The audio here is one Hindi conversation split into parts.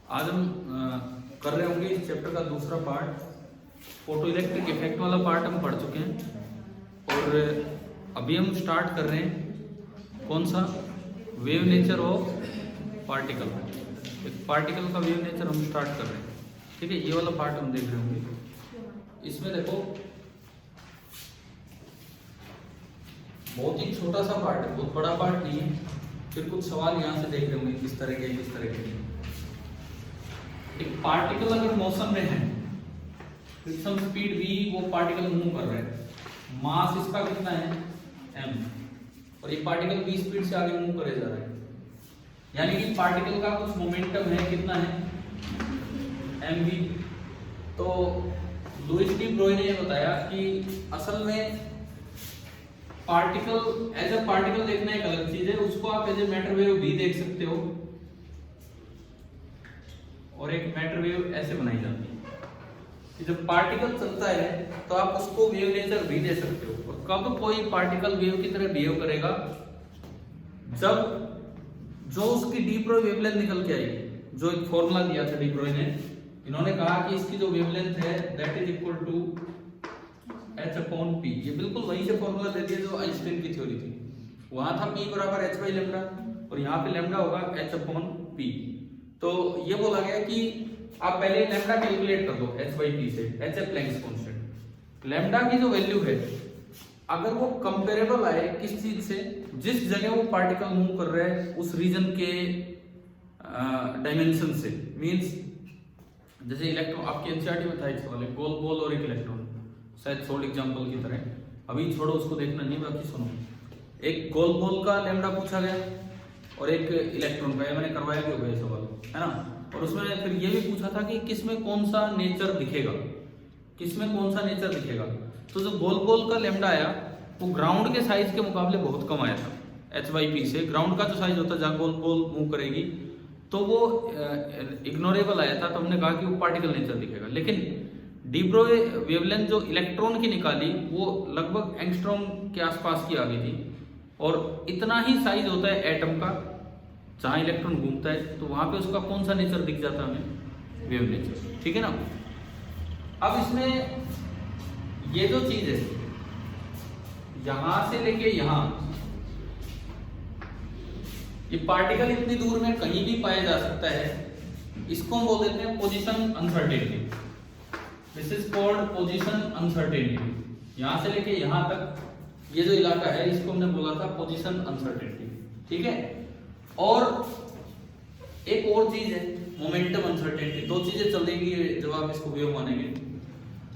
आज हम कर रहे होंगे इस चैप्टर का दूसरा पार्ट। फोटो इलेक्ट्रिक इफेक्ट वाला पार्ट हम पढ़ चुके हैं और अभी हम स्टार्ट कर रहे हैं कौन सा, वेव नेचर ऑफ पार्टिकल। एक पार्टिकल का वेव नेचर हम स्टार्ट कर रहे हैं, ठीक है। ये वाला पार्ट हम देख रहे होंगे। इसमें देखो बहुत ही छोटा सा पार्ट है, बहुत बड़ा पार्ट नहीं है। फिर कुछ सवाल यहाँ से देख रहे होंगे किस तरह के किस तरह के। एक पार्टिकल अगर मोशन में है, विद सम स्पीड v, वो पार्टिकल मूव कर रहा है, मास इसका कितना है m, और ये पार्टिकल v स्पीड से आगे मूव करे जा रहा है, यानी कि पार्टिकल का कुछ मोमेंटम है, कितना है mv। तो लुईस डी ब्रोय ने ये बताया कि असल में पार्टिकल एज अ पार्टिकल देखना एक अलग चीज है, उसको आप एज ए मैटर वेव भी देख सकते हो, और एक मैटर वेव ऐसे बनाई जाती है कि जब पार्टिकल चलता है तो आप उसको वेव नेचर भी दे सकते हो। और कब कोई पार्टिकल वेव की तरह बिहेव करेगा, जब जो उसकी डी ब्रोय वेवलेंथ निकल के आएगी। जो एक फॉर्मूला दिया था डी ब्रोय ने, इन्होंने कहा कि इसकी जो वेवलेंथ है that is equal to h/p। ये बिल्कुल वही से फॉर्मूला दे दिया जो आइंस्टाइन की थ्योरी थी। वहां था p बराबर h/λ और यहाँ पे लैम्डा होगा h/p। तो ये बोला गया कि आप पहले लैम्डा कैलकुलेट कर दो h/p से, h है प्लैंक्स कांस्टेंट। लैम्डा की जो वैल्यू है अगर वो कंपेरेबल आए किस चीज से, जिस जगह वो पार्टिकल मूव कर रहा है उस रीजन के डायमेंशन से, मींस जैसे इलेक्ट्रॉन आपके एनसीईआरटी में था एक सवाल, गोल बॉल और एक इलेक्ट्रॉन, शायद सोल्ड एग्जांपल की तरह। अभी छोड़ो उसको, देखना नहीं, बाकी सुनो। एक गोल बॉल का लैम्डा पूछा गया और एक इलेक्ट्रॉन का, मैंने करवाया भी होगा ये सवाल, है ना। और उसमें फिर ये भी पूछा था कि किसमें कौन सा नेचर दिखेगा, किसमें कौन सा नेचर दिखेगा। तो जो गोल बॉल का लैम्डा आया वो ग्राउंड के साइज के मुकाबले बहुत कम आया था h/p से। ग्राउंड का जो साइज होता है जहाँ गोल बॉल मूव करेगी तो वो इग्नोरेबल आया था, तो हमने कहा कि वो पार्टिकल नेचर दिखेगा। लेकिन डी ब्रोय वेवलेंथ जो इलेक्ट्रॉन की निकाली वो लगभग एंगस्ट्रॉम के आसपास की आ गई थी, और इतना ही साइज होता है एटम का जहां इलेक्ट्रॉन घूमता है, तो वहां पे उसका कौन सा नेचर दिख जाता है हमें, वेव नेचर, ठीक है ना। अब इसमें ये जो चीज है यहां से लेके यहां, ये पार्टिकल इतनी दूर में कहीं भी पाया जा सकता है, इसको हम बोल देते हैं position uncertainty. This is called position uncertainty. यहां से लेके यहां तक ये जो इलाका है इसको हमने बोला था पोजीशन अनसर्टेनिटी, ठीक है। और एक और चीज है मोमेंटम अनसर्टेनिटी। दो चीजें चलेंगी जब आप इसको वेव मानेंगे।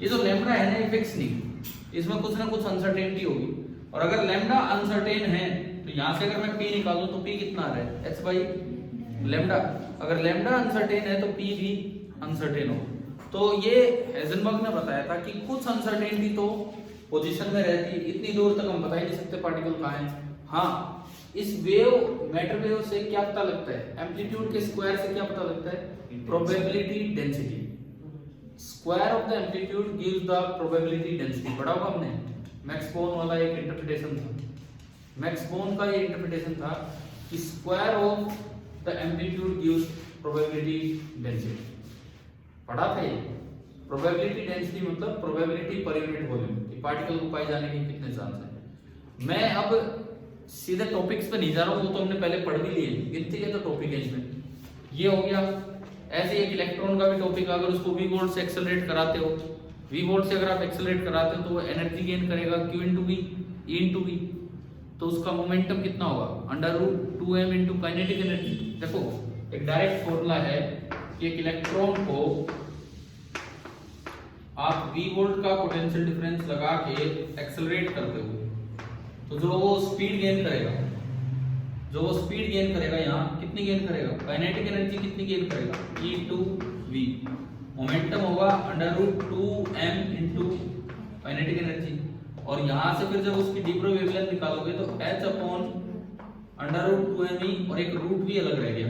ये जो लैम्डा है ना, ये फिक्स नहीं, इसमें कुछ ना कुछ अनसर्टेनिटी होगी। और अगर लैम्डा अनसर्टेन है तो यहां से अगर मैं p निकालूं तो p कितना आ रहा है, h/λ। अगर लैम्डा अनसर्टेन है तो p भी अनसर्टेन होगा। तो ये हेजनबर्ग ने बताया था कि कुछ अनसर्टेनिटी तो पोजीशन में रहती है, इतनी दूर तक हम बता ही नहीं सकते पार्टिकल कहाँ है। हाँ, इस वेव मैटर वेव से क्या पता लगता है, एम्पलीट्यूड के स्क्वायर से क्या पता लगता है, probability density. Square of the amplitude gives the probability density. पढ़ा होगा हमने, मैक्स बोर्न वाला एक इंटरप्रिटेशन था। मैक्स बोर्न का ये इंटरप्रिटेशन था कि square of the amplitude gives probability density. पढ़ा था ये। प्रोबेबिलिटी डेंसिटी मतलब प्रोबेबिलिटी पर यूनिट वॉल्यूम कि पार्टिकल को पाए जाने के कितने चांस है। मैं अब सीधे टॉपिक्स पे नहीं जा रहा हूँ, वो तो हमने पहले पढ़ भी लिए, गिनती के तो टॉपिक है इसमें। ये हो गया। ऐसे एक इलेक्ट्रॉन का भी टॉपिक, अगर उसको v वोल्ट से एक्सेलरेट कराते हो, v वोल्ट से अगर आप एक्सेलरेट कराते हो तो वो एनर्जी गेन करेगा q × v e × v। तो उसका मोमेंटम कितना होगा, √2m × काइनेटिक एनर्जी। देखो एक डायरेक्ट फॉर्मूला है कि एक इलेक्ट्रॉन को आप v वोल्ट का पोटेंशियल डिफरेंस लगा के एक्सेलरेट करते हो तो जो वो स्पीड गेन करेगा, जो वो स्पीड गेन करेगा, यहाँ कितनी गेन करेगा, काइनेटिक एनर्जी कितनी गेन करेगा, e/v। मोमेंटम होगा √2m × काइनेटिक एनर्जी। और यहाँ से फिर जब उसकी डी ब्रोय वेवलेंथ निकालोगे तो h/√2me, और एक रूट भी अलग रह गया।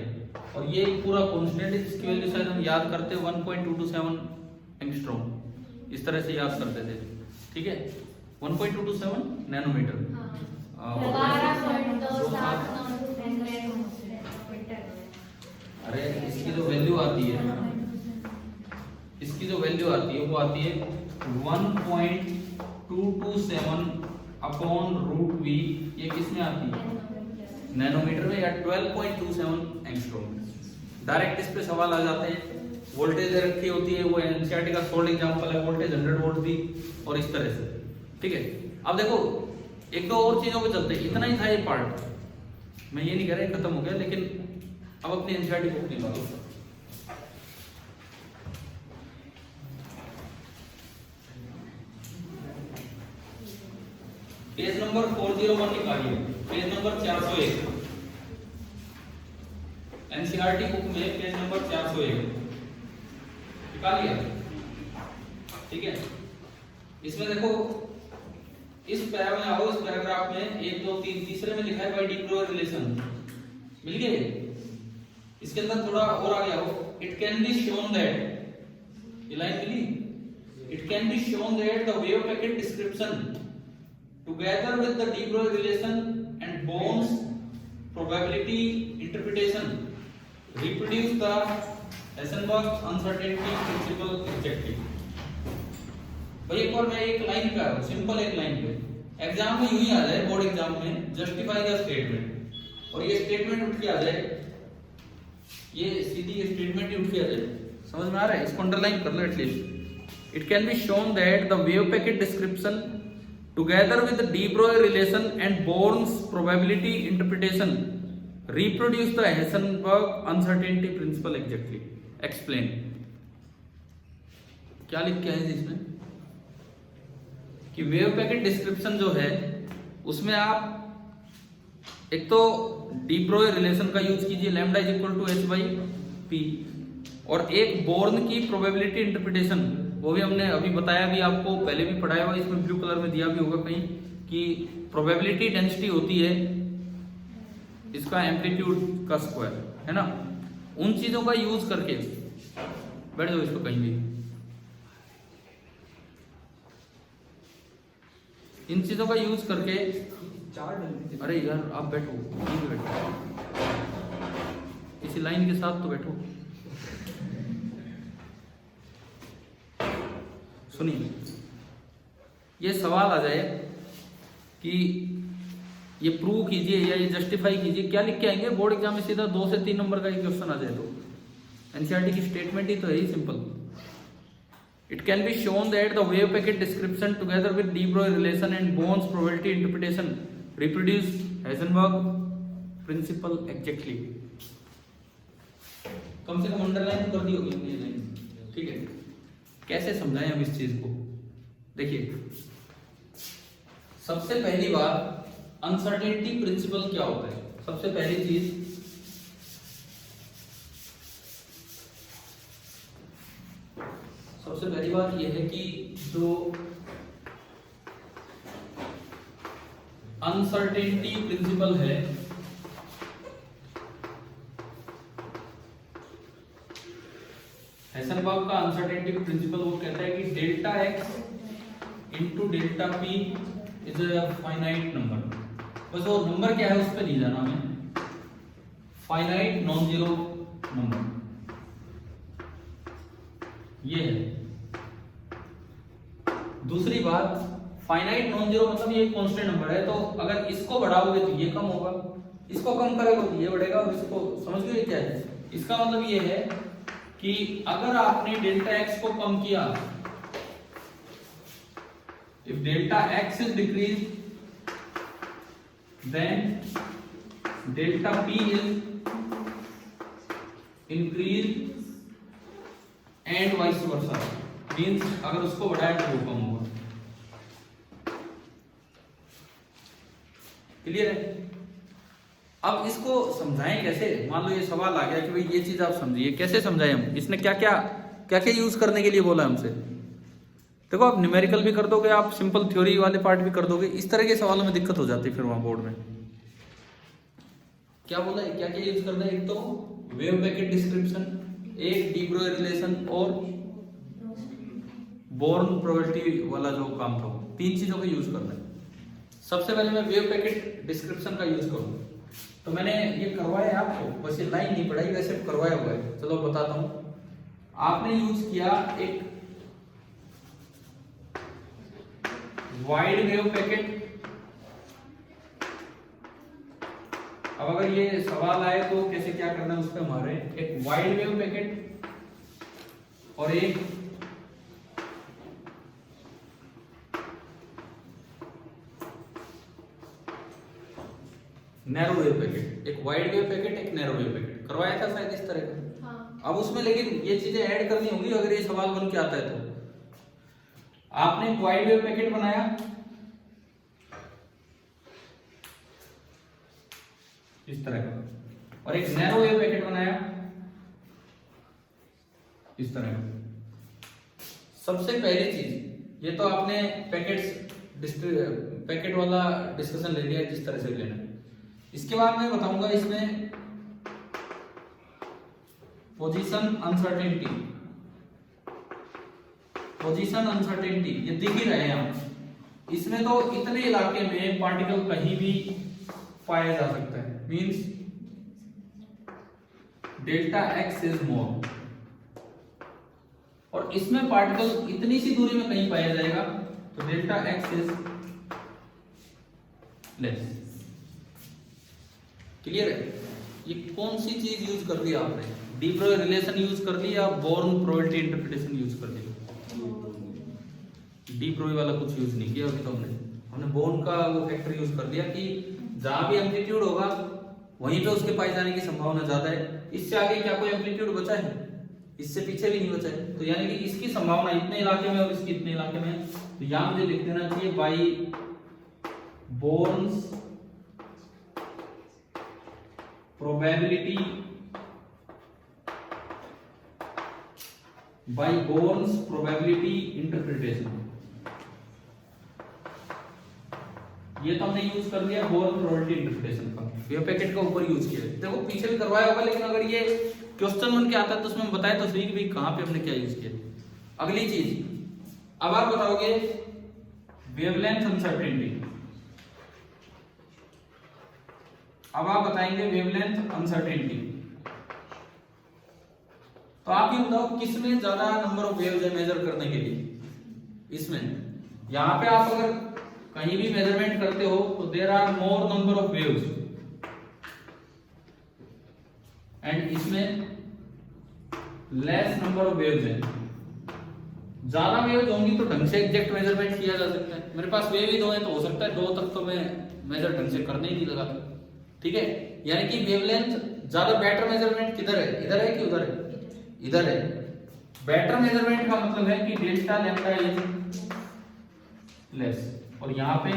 और ये पूरा कांस्टेंट है जिसकी वैल्यू शायद हम याद करते 1.227 एंगस्ट्रॉम, इस तरह से याद करते थे, ठीक है। 1.227 नैनोमीटर। अरे इसकी जो वैल्यू आ आती है, इसकी जो वैल्यू आती है वो आती है 1.227 अपॉन रूट वी। ये किस में आती है? नैनोमीटर में, या 12.27 एंगस्ट्रॉम में। डायरेक्ट इस पे सवाल आ जाते हैं। वोल्टेज रखी होती है, वो एनसीईआरटी का सोल्ड एग्जांपल है, वोल्टेज 100 वोल्ट थी और इस तरह से। ठीक है, अब देखो एक दो और चीजों पे चलते हैं। इतना ही था ये पार्ट, मैं ये नहीं कह रहा खत्म हो गया, लेकिन अब अपनी एनसीईआरटी बुक निकालो। पेज नंबर 401 निकालिए, पेज नंबर 401 एनसीईआरटी बुक में पेज नंबर 401 निकालिए। ठीक है, इसमें देखो इस पैरा में आओ, इस पैराग्राफ में 1 2 3 तीसरे में लिखा है बाय डी ब्रोयर रिलेशन, मिल गए? इसके अंदर थोड़ा और आगे आओ, it can be shown that, ये लाइन मिली, it can be shown that the wave packet description together with the de Broglie relation and Bohr's probability interpretation reproduce the Heisenberg uncertainty principle exactly। भाई एक और मैं एक लाइन का सिंपल एक लाइन पे एग्जाम में यूं ही आ जाए, बोर्ड एग्जाम में जस्टिफाई द स्टेटमेंट, और ये स्टेटमेंट उठ के आ जाए, ये सीधी स्टेटमेंट ही उठ के आ जाए। समझ में आ रहा है? इसको अंडरलाइन कर लो at least. It can be shown that the wave packet description together with the de Broglie relation and Bohr's probability interpretation reproduce the Heisenberg uncertainty principle exactly। explain। क्या लिख के आए थे इसमें कि वेव पैकेट डिस्क्रिप्शन जो है उसमें आप एक तो de Broglie रिलेशन का यूज कीजिए, lambda is equal to h by p, और एक बोर्न की प्रोबेबिलिटी इंटरप्रिटेशन, वो भी हमने अभी बताया भी, आपको पहले भी पढ़ाया हुआ, इसमें ब्लू कलर में दिया भी होगा कहीं कि प्रोबेबिलिटी डेंसिटी होती है इसका एम्पलीट्यूड का स्क्वायर, है ना। उन चीजों का यूज करके बैठ जाओ इसको कहीं भी, इन चीजों का यूज करके अरे यार आप बैठो, इसी लाइन के साथ तो बैठो। सुनिए, ये सवाल आ जाए कि ये प्रूव कीजिए या ये जस्टिफाई कीजिए, क्या लिख के आएंगे बोर्ड एग्जाम में? सीधा 2 से 3 नंबर का ही क्वेश्चन आ जाए तो एनसीईआरटी की स्टेटमेंट ही तो है ही simple. It can be shown that the wave packet description together with de Broglie relation and Bohr's probability interpretation reproduce Heisenberg principle exactly. कम से कम अंडरलाइन कर दी होगी ये लाइन। ठीक है, कैसे समझाएं हम इस चीज को? देखिए, सबसे पहली बात अनसर्टेनिटी प्रिंसिपल क्या होता है? सबसे पहली चीज सबसे पहली बात यह है कि जो अनसर्टेनिटी प्रिंसिपल है हाइजेनबर्ग का अनसर्टेनिटी प्रिंसिपल वो कहता है कि delta x into delta p is a finite number. बस वो नंबर क्या है उस पर नहीं जाना हमें, फाइनाइट नॉन जीरो नंबर ये है। दूसरी बात, फाइनाइट नॉन जीरो मतलब ये कांस्टेंट नंबर है, तो अगर इसको बढ़ाओगे तो ये कम होगा, इसको कम करोगे तो ये बढ़ेगा, और इसको समझ गए क्या है? इसका मतलब ये है कि अगर आपने डेल्टा एक्स को कम किया, if delta x is decrease then delta p is increase and vice versa, means अगर उसको बढ़ाया तो वो कम होगा। क्लियर है? अब इसको समझाएं कैसे? मान लो ये सवाल आ गया कि भाई ये चीज आप समझिए, कैसे समझाएं हम? इसने क्या क्या यूज करने के लिए बोला हमसे? देखो, आप न्यूमेरिकल भी कर दोगे, आप सिंपल थ्योरी वाले पार्ट भी कर दोगे, इस तरह के सवालों में दिक्कत हो जाती है फिर वहां बोर्ड में। क्या बोला है, क्या क्या यूज करना है? एक तो वेव पैकेट डिस्क्रिप्शन, एक de Broglie रिलेशन और बोर्न प्रोबेबिलिटी वाला जो काम था, 3 चीजों का यूज करना है। सबसे पहले मैं वेव पैकेट डिस्क्रिप्शन का यूज करूंगा। तो मैंने ये करवाया आपको, बस ये लाइन नहीं पढ़ाई, वैसे करवाया हुआ है। चलो बताता हूं। आपने यूज किया एक वाइड वेव पैकेट। अब अगर ये सवाल आए तो कैसे क्या करना है उस पर हमारे एक वाइड वेव पैकेट और एक नैरो वेव पैकेट, एक वाइड वेव पैकेट एक नैरो वेव पैकेट करवाया था शायद इस तरह का। हाँ। अब उसमें लेकिन ये चीजें ऐड करनी होंगी अगर ये सवाल बन के आता है तो। आपने एक वाइड वेव पैकेट बनाया, इस तरह का, और एक नैरो वेव पैकेट बनाया इस तरह का। सबसे पहली चीज, ये तो आपने पैकेट वाला डिस्कशन ले लिया जिस तरह से लेना। इसके बाद मैं बताऊंगा इसमें पोजीशन अनसर्टेनिटी, ये दिख ही रहे हैं आप। इसमें तो इतने इलाके में पार्टिकल कहीं भी पाया जा सकता है, means delta x is more, और इसमें पार्टिकल इतनी सी दूरी में कहीं पाया जाएगा तो delta x is less. Clear है? ये कौन सी चीज यूज कर ली आपने? डी ब्रोई रिलेशन यूज कर ली या बोर्न प्रोबेबिलिटी इंटरप्रिटेशन यूज कर ली? डी ब्रोई वाला कुछ यूज नहीं किया अभी तो हमने बोर्न का वो फैक्टर यूज कर दिया कि जहां भी एम्पलीट्यूड होगा वहीं पे उसके पाए जाने की संभावना ज्यादा है। इससे आगे क्या कोई एम्पलीट्यूड बचा है? इससे पीछे भी नहीं बचा है। तो यानी कि इसकी संभावना इतने इलाके में और इसकी इतने इलाके में, तो यहां मुझे लिख देना चाहिए बाई बोर्न्स प्रोबेबिलिटी इंटरप्रिटेशन। ये तो हमने यूज कर लिया बोर्न प्रोबेबिलिटी इंटरप्रिटेशन का, वेव पैकेट का ऊपर यूज किया। देखो पीछे भी करवाया होगा, लेकिन अगर ये क्वेश्चन बन के आता है तो उसमें बताया तो सही कि भाई कहां पे हमने क्या यूज किया। अगली चीज, अब आप बताओगे वेवलेंथ अनसर्टेनिटी। अब आप बताएंगे वेवलेंथ अनसर्टेनिटी, तो आप ये बताओ किसमें ज्यादा नंबर ऑफ वेव्स है मेजर करने के लिए? इसमें। यहां पे आप अगर कहीं भी मेजरमेंट करते हो तो there are more number of waves, and इसमें लेस नंबर ऑफ वेव्स है। ज्यादा वेव्स होंगी तो ढंग से एग्जैक्ट मेजरमेंट किया जा सकता है। मेरे पास वेव ही दो है तो हो सकता है दो तक तो मैं मेजर ढंग से करने ही नहीं लगा। ठीक है, यानी कि वेवलेंथ ज्यादा बेटर मेजरमेंट किधर है? इधर है कि उधर है? इधर है। बेटर मेजरमेंट का मतलब है कि डेल्टा लैम्डा इज लेस, और यहां पे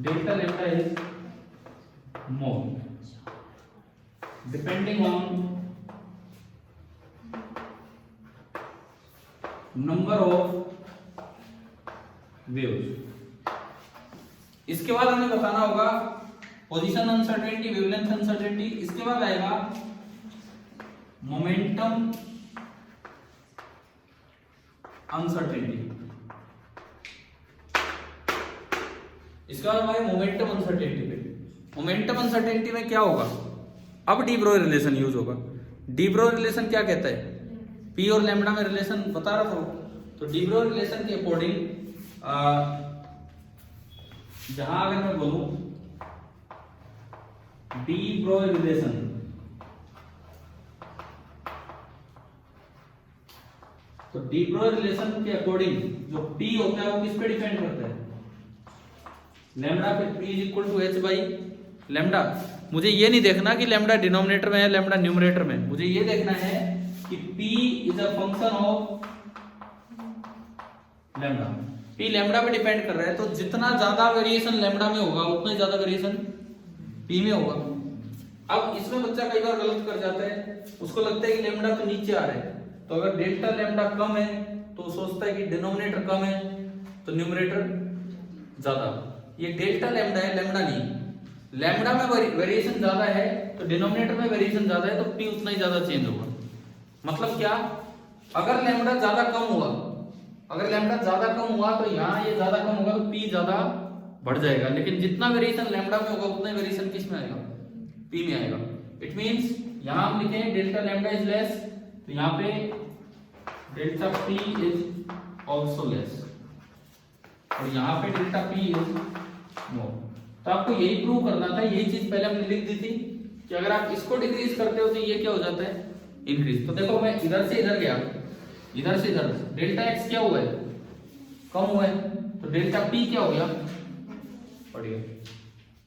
delta lambda is more, depending on number of waves. इसके बाद हमें बताना होगा पोजीशन अनसर्टेनिटी, वेवलेंथ अनसर्टेनिटी। इसके बाद आएगा मोमेंटम अनसर्टेनिटी। इसके बाद हमारे मोमेंटम अनसर्टेनिटी पे। मोमेंटम अनसर्टेनिटी में क्या होगा? अब डी ब्रोई रिलेशन यूज होगा। डी ब्रोई रिलेशन क्या कहता है? पी और लैम्डा में रिलेशन बता रहा था। तो डी ब्रोई रिलेशन के अकॉर्डिंग जहां अगर मैं बोलूं डी ब्रोई रिलेशन, तो डी ब्रोई रिलेशन के अकॉर्डिंग जो P होता है वो किस पे डिपेंड करता है? लैम्डा पे। P is equal to H by lambda. मुझे ये नहीं देखना कि लैम्डा डिनोमिनेटर में है लैम्डा न्यूमरेटर में, मुझे ये देखना है कि P is a function of lambda. P lambda पे डिपेंड कर रहा है, तो जितना ज्यादा वेरिएशन लैम्डा में होगा उतना ही ज्यादा वेरिएशन P में होगा। अब इसमें बच्चा कई बार गलत कर जाता है, उसको लगता है कि लैम्डा तो नीचे आ रहा है, तो अगर डेल्टा लैम्डा कम है तो सोचता है कि डिनोमिनेटर कम है तो न्यूमरेटर ज्यादा। ये डेल्टा लैम्डा है, लैम्डा नहीं। लैम्डा में वेरिएशन ज्यादा है तो डिनोमिनेटर में वेरिएशन ज्यादा है तो P उतना ही ज्यादा चेंज होगा। मतलब क्या? अगर लैम्डा ज्यादा कम हुआ, अगर लैम्डा ज्यादा कम हुआ तो यहाँ ये ज्यादा कम होगा तो P ज्यादा बढ़ जाएगा, लेकिन जितना वेरिएशन लैम्डा में होगा उतना वेरिएशन किस में आएगा? पी में आएगा। इट मींस यहां हम लिखे डेल्टा लैम्डा इज लेस, तो यहां पे delta p is also less, और यहां पे डेल्टा पी इज मोर। तो आपको यही प्रूव करना था, यही चीज पहले हमने लिख दी थी कि अगर आप इसको डिक्रीज करते हो तो ये क्या हो जाता है, इंक्रीज। तो देखो मैं इधर से इधर गया, इधर से इधर, डेल्टा एक्स क्या हुआ है, कम हुआ है, तो डेल्टा पी क्या हो गया, बढ़ गया।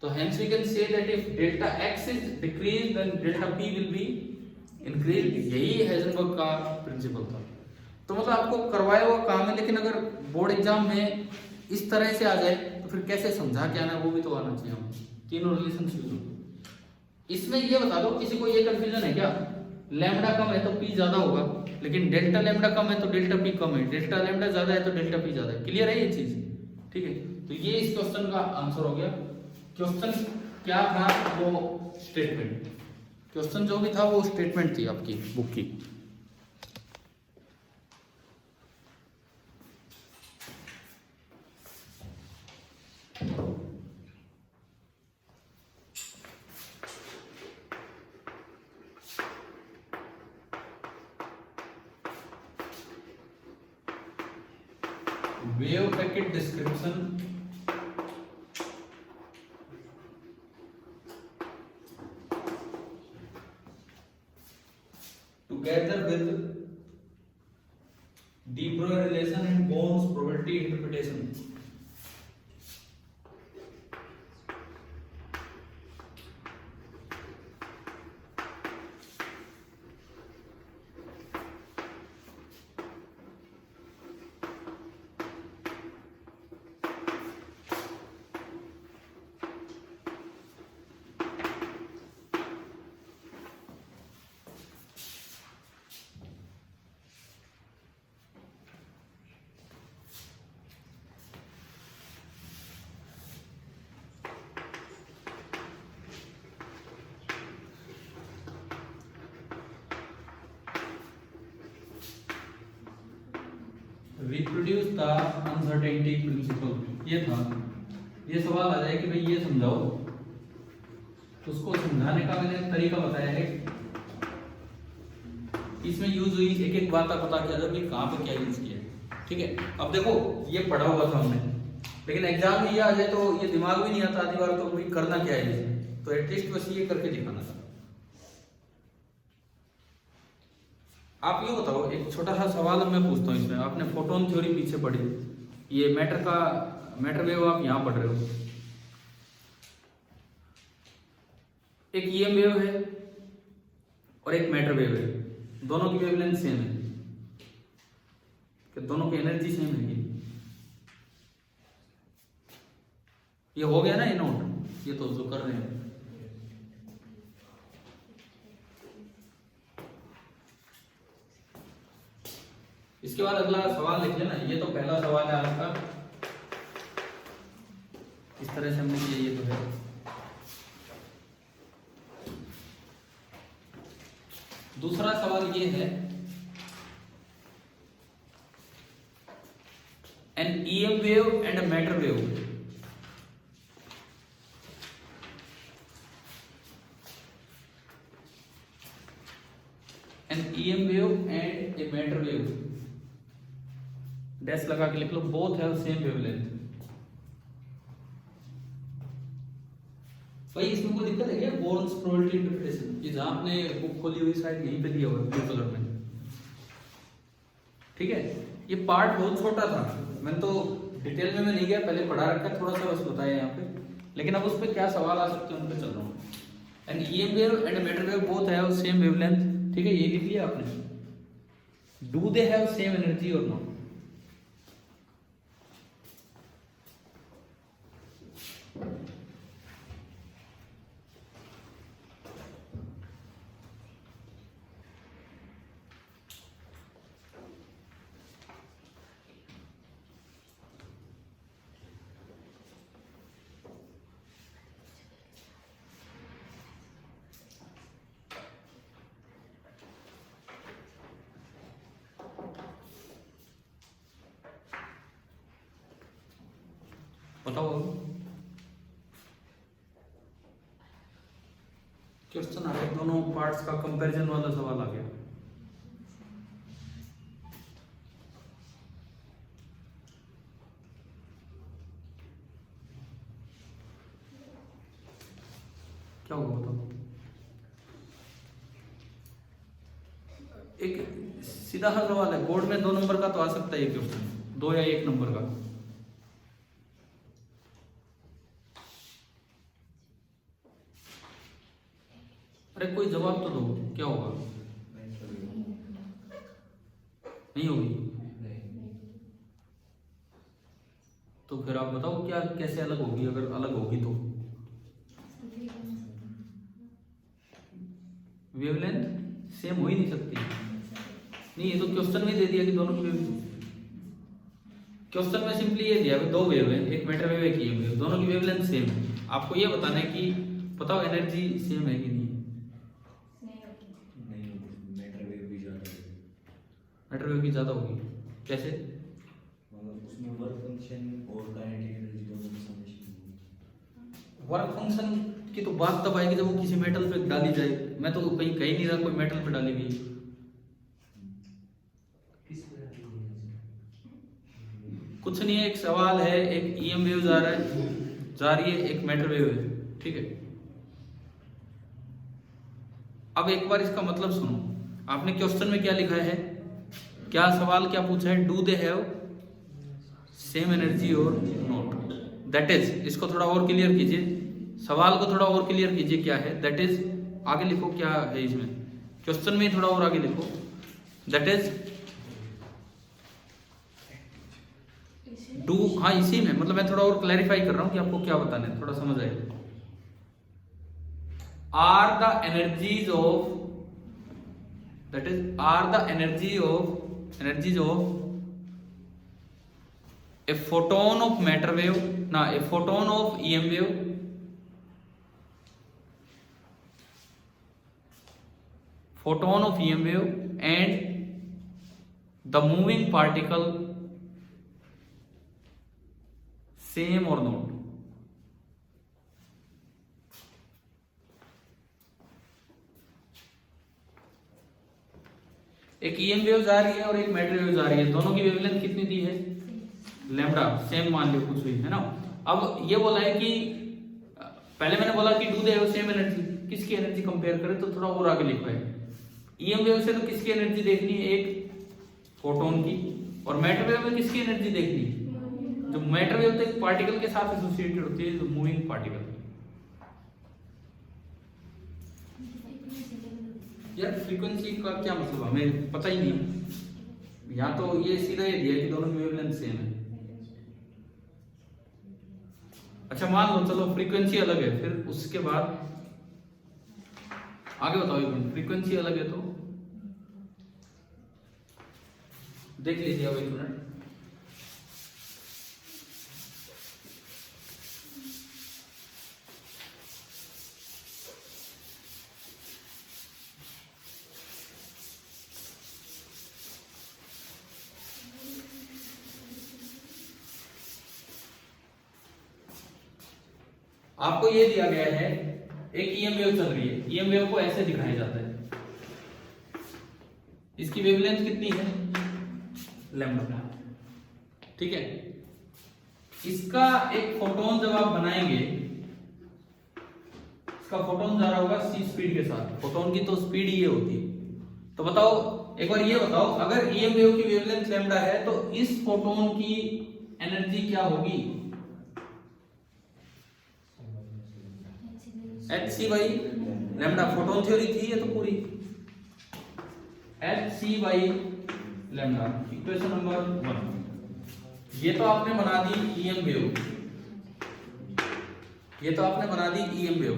तो hence we can say that if delta x is decreased then delta p will be increased। यही हाइजेनबर्ग का प्रिंसिपल था। तो मतलब आपको करवाया हुआ काम है, लेकिन अगर बोर्ड एग्जाम में इस तरह से आ जाए तो फिर कैसे समझा के आना, वो भी तो आना चाहिए हमें, तीनों रिलेशन यूज हो। इसमें ये बता दो, किसी को ये कंफ्यूजन है क्या, लैम्डा कम है तो पी ज्यादा होगा, लेकिन डेल्टा लैम्डा कम है तो डेल्टा पी कम है, डेल्टा लैम्डा ज्यादा है तो डेल्टा पी ज्यादा है। क्लियर है ये चीज? ठीक है, तो ये इस क्वेश्चन का आंसर हो गया। क्वेश्चन क्या था, वो स्टेटमेंट, क्वेश्चन जो भी था वो स्टेटमेंट थी आपकी बुक की। Wave packet description together with de Broglie relation and Bohr's probability interpretation। Reproduce the uncertainty principle, ये था। ये सवाल आ जाए कि भाई ये समझाओ, तो उसको समझाने का मैंने तरीका बताया है, इसमें यूज हुई एक एक बात आप पता किया कि कहाँ पे क्या यूज किया है। ठीक है, अब देखो ये पढ़ा हुआ था हमने, लेकिन एग्जाम में ये आ जाए तो ये दिमाग में नहीं आता आधी बार, तो भाई करना क्या है इसमें, तो एटलीस्ट बस ये करके दिखाना था। आप ये बताओ, एक छोटा सा सवाल मैं पूछता हूँ इसमें, आपने फोटोन थ्योरी पीछे पढ़ी, ये मैटर वेव आप यहाँ पढ़ रहे हो, एक ईएम वेव है और एक मैटर वेव है, दोनों की वेवलेंथ सेम है, कि दोनों की एनर्जी सेम है। ये हो गया ना ये नोट, ये तो जो कर रहे हैं। इसके बाद अगला सवाल लिख लेना, ये तो पहला सवाल है आपका, इस तरह से हमने किया, ये तो है। दूसरा सवाल ये है, an EM wave and matter wave, an EM wave and a matter wave, dash लगा के लिख लो, बोथ हैव सेम वेवलेंथ। भाई इसमें कोई दिक्कत है क्या, बोर्न्स प्रोबेबिलिटी इंटरप्रिटेशन, ये जहां आपने बुक खोली हुई साइड यहीं पे दिया हुआ है ब्लू कलर में। ठीक है, ये पार्ट बहुत छोटा था, मैंने तो डिटेल में मैं नहीं गया, पहले पढ़ा रखा है, थोड़ा सा बस बताया यहाँ पे, लेकिन अब उस पर क्या सवाल आ सकते हैं उन पे चल रहा हूँ। And EM wave and matter wave both have same wavelength. ठीक है, ये लिख लिया आपने। Do they have same energy और नॉट? बताओ। क्वेश्चन आ गया, दोनों पार्ट्स का कंपैरिजन वाला सवाल आ गया। क्या होगा बताओ? एक सीधा सा सवाल है, बोर्ड में 2 नंबर का तो आ सकता है ये क्वेश्चन, 2 या 1 नंबर का। अरे कोई जवाब तो दो, क्या होगा? नहीं होगी तो फिर आप बताओ क्या, कैसे अलग होगी? अगर अलग होगी तो वेवलेंथ सेम हो ही नहीं सकती। नहीं, ये तो क्वेश्चन में दे दिया कि दोनों की वेवलेंथ, क्वेश्चन में सिंपली ये दिया है 2 वेव है, एक मैटर वेव एक ईएम वेव, दोनों की वेवलेंथ सेम है। आपको ये बताना है कि बताओ एनर्जी सेम है कि नहीं? मैटर वेव की ज्यादा होगी। कैसे? उसमें वर्क फंक्शन और काइनेटिक एनर्जी दोनों की समेशन होगी। वर्क फंक्शन की तो बात तब आएगी जब वो किसी मेटल पे डाली जाए। मैं तो कहीं कहीं नहीं रहा कोई मेटल पे डाली गई। कुछ नहीं है, एक सवाल है, एक ईएम वेव जा रही है, एक मैटर वेव है, ठीक है। अब एक बार इसका मतलब सुनो, आपने क्वेश्चन में क्या लिखा है, क्या सवाल क्या पूछा है? Do they have same energy और नॉट? दैट इज, इसको थोड़ा और क्लियर कीजिए, सवाल को थोड़ा और क्लियर कीजिए क्या है। दैट इज आगे लिखो क्या है इसमें, क्वेश्चन में ही थोड़ा और आगे लिखो। दैट इज डू, हाँ इसी में, मतलब मैं थोड़ा और क्लैरिफाई कर रहा हूं कि आपको क्या बताना है, थोड़ा समझ आए। Are the energies of, that is are the energies of a photon of matter wave, na a photon of EM wave, photon of EM wave and the moving particle same or not? एक EM वेव जा रही है और एक मैटर वेव जा रही है, दोनों की वेवलेंथ कितनी दी है? लैम्डा, सेम मान लो कुछ हुई है ना। अब ये बोला है कि पहले मैंने बोला कि do they have same energy, किसकी एनर्जी कंपेयर करें, तो थोड़ा और आगे लिखा है। ईएम वेव से तो किसकी एनर्जी देखनी है? एक फोटोन की। और मैटर वेव में किसकी एनर्जी देखनी है? जो मैटर वेव तो एक पार्टिकल के साथ एसोसिएटेड होती है, जो मूविंग पार्टिकल। यार फ्रीक्वेंसी का क्या मतलब है, हमें पता ही नहीं। यहाँ तो ये सीधा ये दिया कि दोनों की वेवलेंथ सेम है। अच्छा मान लो, चलो फ्रीक्वेंसी अलग है, फिर उसके बाद आगे बताओ। एक मिनट, फ्रीक्वेंसी अलग है तो देख लीजिए अब एक मिनट। आपको ये दिया गया है, एक ईएम वेव चल रही है, ईएम वेव को ऐसे दिखाया जाता है। इसकी वेवलेंथ कितनी है? लैम्डा, ठीक है। इसका एक फोटोन जब आप बनाएंगे, इसका फोटोन जा रहा होगा सी स्पीड के साथ, फोटोन की तो स्पीड ये होती है। तो बताओ, एक बार ये बताओ, अगर ईएम वेव की वेवलेंथ लैम्डा है तो इस फोटोन की एनर्जी क्या होगी? H C by lambda. Photon theory थी ये तो पूरी, H C by lambda. Equation number 1। ये तो आपने बना दी ईएम वेव, ये तो आपने बना दी ईएम वेव,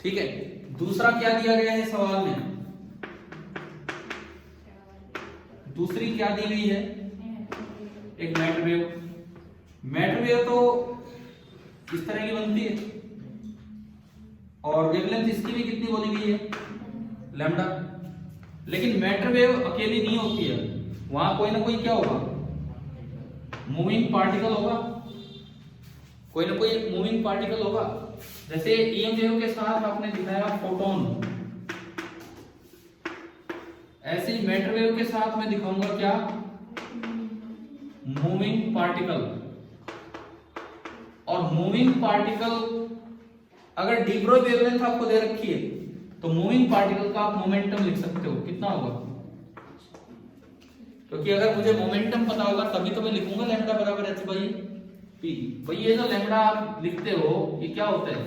ठीक है। दूसरा क्या दिया गया है सवाल में? दूसरी क्या दी हुई है? एक मैटर वेव। मैटर वेव तो इस तरह की बनती है और वेवलेंथ इसकी भी कितनी बोली गई है? लैम्डा। लेकिन मैटर वेव अकेली नहीं होती है, वहां कोई ना कोई क्या होगा? मूविंग पार्टिकल होगा, कोई ना कोई एक मूविंग पार्टिकल होगा। जैसे ईएम वेव के साथ आपने दिखाया फोटोन, ऐसे ही मैटर वेव के साथ मैं दिखाऊंगा क्या, मूविंग पार्टिकल। और मूविंग पार्टिकल अगर डी ब्रोई वेवलेंथ आपको दे रखी है तो मूविंग पार्टिकल का आप मोमेंटम लिख सकते हो, कितना होगा, क्योंकि अगर मुझे मोमेंटम पता होगा तभी तो मैं लिखूंगा लैम्डा बराबर एच बाई पी। भाई ये जो लैम्डा आप लिखते हो ये क्या होता है,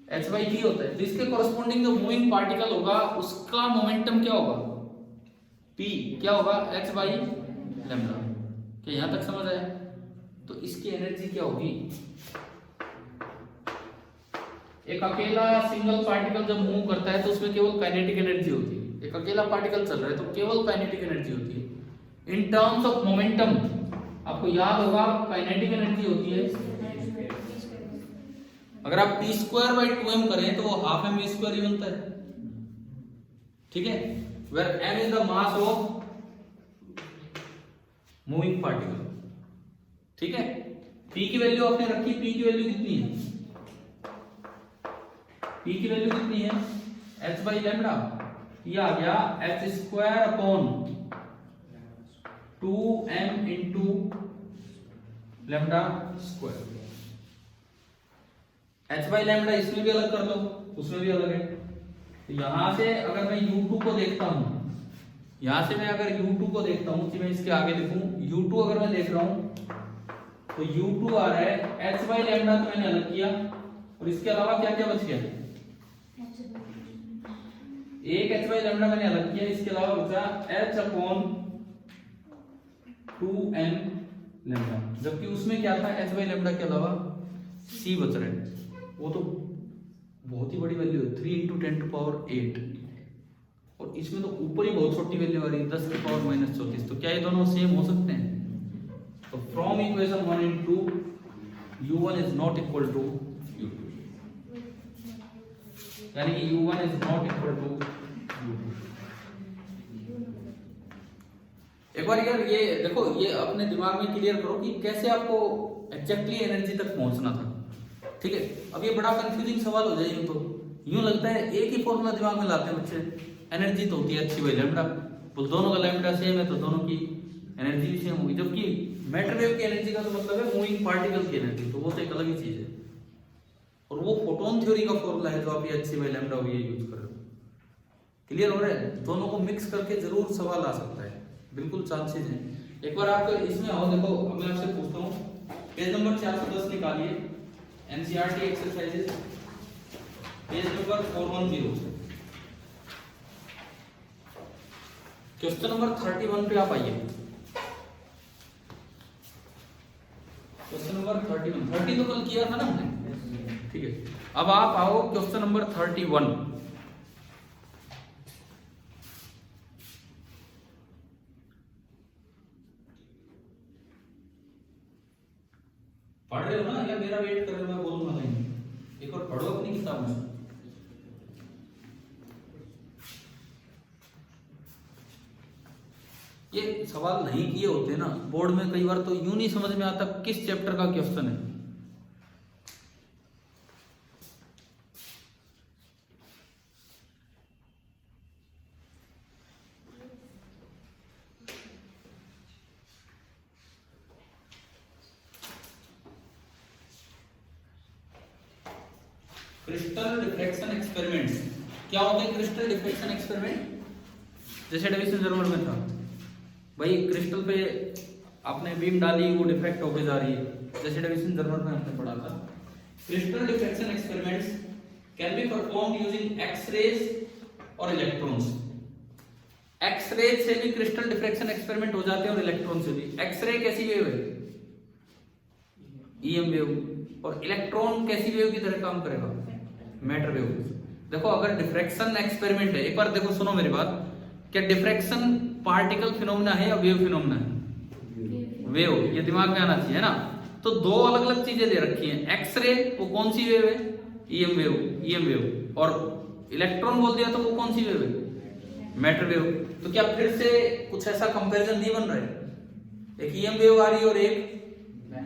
एच बाई पी होता है। तो इसके कॉरस्पॉन्डिंग जो मूविंग पार्टिकल होगा उसका मोमेंटम क्या होगा, पी क्या होगा, एच बाई लैम्डा। क्या यहां तक समझ आया? तो इसकी एनर्जी क्या होगी, एक अकेला सिंगल पार्टिकल जब मूव करता है तो उसमें केवल काइनेटिक एनर्जी होती है। एक अकेला पार्टिकल चल रहा है तो केवल काइनेटिक एनर्जी होती है। इन टर्म्स ऑफ मोमेंटम आपको याद होगा काइनेटिक एनर्जी होती है, अगर आप p स्क्वायर बाई 2m करें तो वो हाफ एम स्क्वायर ही बनता है, ठीक है, where m is the mass of moving particle, ठीक है। p की वैल्यू आपने रखी, p की वैल्यू कितनी है, p की वैल्यू कितनी है, h बाई लैम्डा, ये आ गया h square upon 2m into lambda square. h by lambda इसमें भी अलग कर लो, उसमें भी अलग है। तो यहां से अगर मैं u2 को देखता हूं, यहां से मैं अगर u2 को देखता हूं, मैं इसके आगे लिखूं u2 अगर मैं देख रहा हूं तो u2 आ रहा है h बाई लैम्डा, तो मैंने अलग किया, और इसके अलावा क्या क्या बच गया, एक h बाई लैम्डा मैंने अलग किया, इसके अलावा बचा h अपॉन 2m लैम्डा, जबकि उसमें क्या था, h बाई लैम्डा के अलावा c बच रहा है। वो तो बहुत ही बड़ी वैल्यू है, 3 × 10⁸, और इसमें तो ऊपर ही बहुत छोटी वैल्यू आ रही है, 10⁻⁻34। तो क्या ये दोनों सेम हो सकते हैं? तो from equation 1 and 2 u1 is not equal to u2, यानी कि u1 is not equal to u2। एक बार यार ये देखो, ये अपने दिमाग में क्लियर करो कि कैसे आपको एग्जैक्टली एनर्जी तक पहुंचना था, ठीक है। अब ये बड़ा कंफ्यूजिंग सवाल हो जाए, तो यूं लगता है एक ही फॉर्मूला दिमाग में लाते हैं बच्चे, एनर्जी तो होती है h बाई लैम्डा, तो दोनों का लैम्डा सेम है तो दोनों की एनर्जी भी सेम होगी, जबकि मैटर वेव की एनर्जी का तो मतलब है मूविंग पार्टिकल की एनर्जी, तो वो तो एक अलग ही चीज है। और वो फोटोन थ्योरी का फॉर्मूला है जो आप ये h बाई लैम्डा ये यूज कर रहे हो। क्लियर हो रहा है? दोनों को मिक्स करके जरूर सवाल आ सकता है, बिल्कुल चांसेस हैं। एक बार आप इसमें आओ, देखो अब मैं आपसे पूछता हूँ, पेज नंबर 410 निकालिए, NCERT exercises, page number 410, question number 31 पे आप आइए। क्वेश्चन नंबर 31, 30 तो कल किया था ना हमने, ठीक है। अब आप आओ क्वेश्चन नंबर 31। पढ़ रहे हो ना, या मेरा वेट कर रहे हो? मैं बोलूंगा नहीं, एक बार पढ़ो अपनी किताब में। ये सवाल नहीं किए होते ना बोर्ड में, कई बार तो यूं नहीं समझ में आता किस चैप्टर का क्वेश्चन है। क्रिस्टल डिफ्रैक्शन एक्सपेरिमेंट्स क्या होते हैं? क्रिस्टल डिफ्रैक्शन एक्सपेरिमेंट जैसे डेविसन जर्मर में था, भाई क्रिस्टल पे आपने बीम डाली, वो डिफ्रैक्ट होके जा रही है, जैसे डेविसन जर्मर में हमने पढ़ा था। Crystal diffraction experiments can be performed using X-rays और इलेक्ट्रॉन्स। एक्स-रेज से भी क्रिस्टल डिफ्रैक्शन एक्सपेरिमेंट हो जाते हैं और इलेक्ट्रॉन से भी। एक्स-रे कैसी वेव है? EM wave. और इलेक्ट्रॉन कैसी वेव की तरह काम करेगा? Matter wave. देखो अगर डिफ्रैक्शन एक्सपेरिमेंट है, एक बार देखो सुनो मेरी बात, क्या डिफ्रैक्शन पार्टिकल फिनोमेना है या वेव फिनोमेना है? वेव, ये दिमाग में आना चाहिए ना। तो दो अलग अलग चीजें दे रखी हैं, एक्सरे वो कौन सी वेव है? EM wave, EM wave. और इलेक्ट्रॉन बोल दिया तो वो कौन सी वेव है? Matter wave. तो क्या फिर से कुछ ऐसा कंपैरिजन नहीं बन रहा है? एक ईएम वेव आ रही है और एक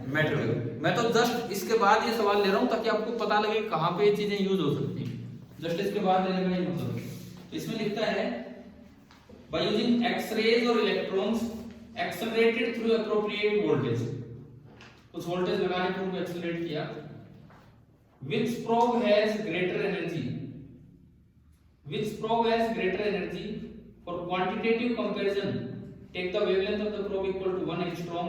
मैटर वेव। मैं तो जस्ट इसके बाद ये सवाल ले रहा हूं ताकि आपको पता लगे कहां पे ये चीजें यूज हो सकती हैं। जस्ट इसके बाद लेने का ये मतलब है। इसमें लिखता है बाय यूजिंग एक्स-रेज और electrons accelerated through appropriate voltage, कुछ वोल्टेज लगाने पर उनको एक्सेलरेट किया। Which probe has greater energy? Which probe has greater energy? For quantitative comparison, take the wavelength of the probe equal to 1 angstrom,